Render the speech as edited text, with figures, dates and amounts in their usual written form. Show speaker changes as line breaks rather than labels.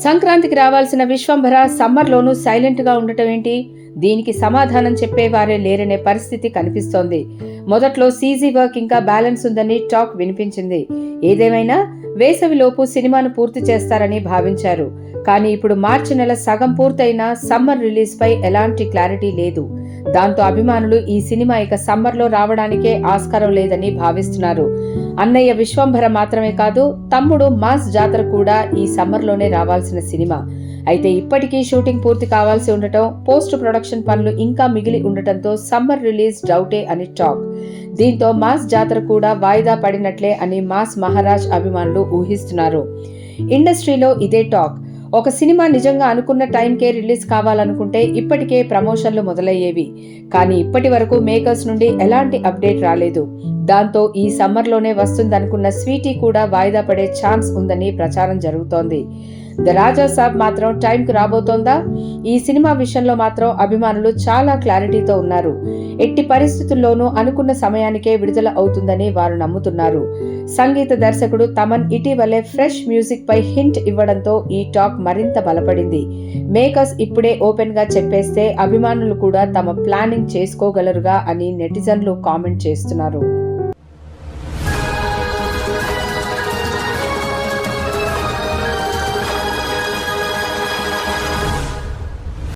సంక్రాంతికి రావాల్సిన విశ్వంభర సమ్మర్లోనూ సైలెంట్గా ఉండటం ఏంటి? దీనికి సమాధానం చెప్పేవారే లేరనే పరిస్థితి కనిపిస్తోంది. మొదట్లో సీజీ వర్క్ ఇంకా బ్యాలెన్స్ ఉందని టాక్ వినిపించింది. ఏదేమైనా వేసవిలోపు సినిమాను పూర్తి చేస్తారని భావించారు. కానీ ఇప్పుడు మార్చి నెల సగం పూర్తయినా సమ్మర్ రిలీజ్ పై ఎలాంటి క్లారిటీ లేదు. దాంతో అభిమానులు ఈ సినిమా ఇక సమ్మర్లో రావడానికే ఆస్కారం లేదని భావిస్తున్నారు. అన్నయ్య విశ్వంభర మాత్రమే కాదు, తమ్ముడు మాస్ జాతర కూడా ఈ సమ్మర్లోనే రావాల్సిన సినిమా. అయితే ఇప్పటికీ షూటింగ్ పూర్తి కావాల్సి ఉండటం, పోస్ట్ ప్రొడక్షన్ పనులు ఇంకా మిగిలి ఉండటంతో సమ్మర్ రిలీజ్ డౌటే అని టాక్. దీంతో మాస్ జాతర కూడా వాయిదా పడినట్లే అని మాస్ మహారాజ్ అభిమానులు ఊహిస్తున్నారు. ఇండస్ట్రీలో ఇదే టాక్. ఒక సినిమా నిజంగా అనుకున్న టైంకే రిలీజ్ కావాలనుకుంటే ఇప్పటికే ప్రమోషన్లు మొదలయ్యేవి. కానీ ఇప్పటి వరకు మేకర్స్ నుండి ఎలాంటి అప్డేట్ రాలేదు. దాంతో ఈ సమ్మర్లోనే వస్తుందనుకున్న స్వీటీ కూడా వాయిదా పడే ఛాన్స్ ఉందని ప్రచారం జరుగుతోంది. ద రాజా సాబ్ మాత్రం టైంకు రాబోతోందా? ఈ సినిమా విషయంలో మాత్రం అభిమానులు చాలా క్లారిటీతో ఉన్నారు. ఎట్టి పరిస్థితుల్లోనూ అనుకున్న సమయానికే విడుదల అవుతుందని వారు నమ్ముతున్నారు. సంగీత దర్శకుడు తమన్ ఇటీవలే ఫ్రెష్ మ్యూజిక్ పై హింట్ ఇవ్వడంతో ఈ టాక్ మరింత బలపడింది. మేకర్స్ ఇప్పుడే ఓపెన్ గా చెప్పేస్తే అభిమానులు కూడా తమ ప్లానింగ్ చేసుకోగలరుగా అని నెటిజన్లు కామెంట్ చేస్తున్నారు.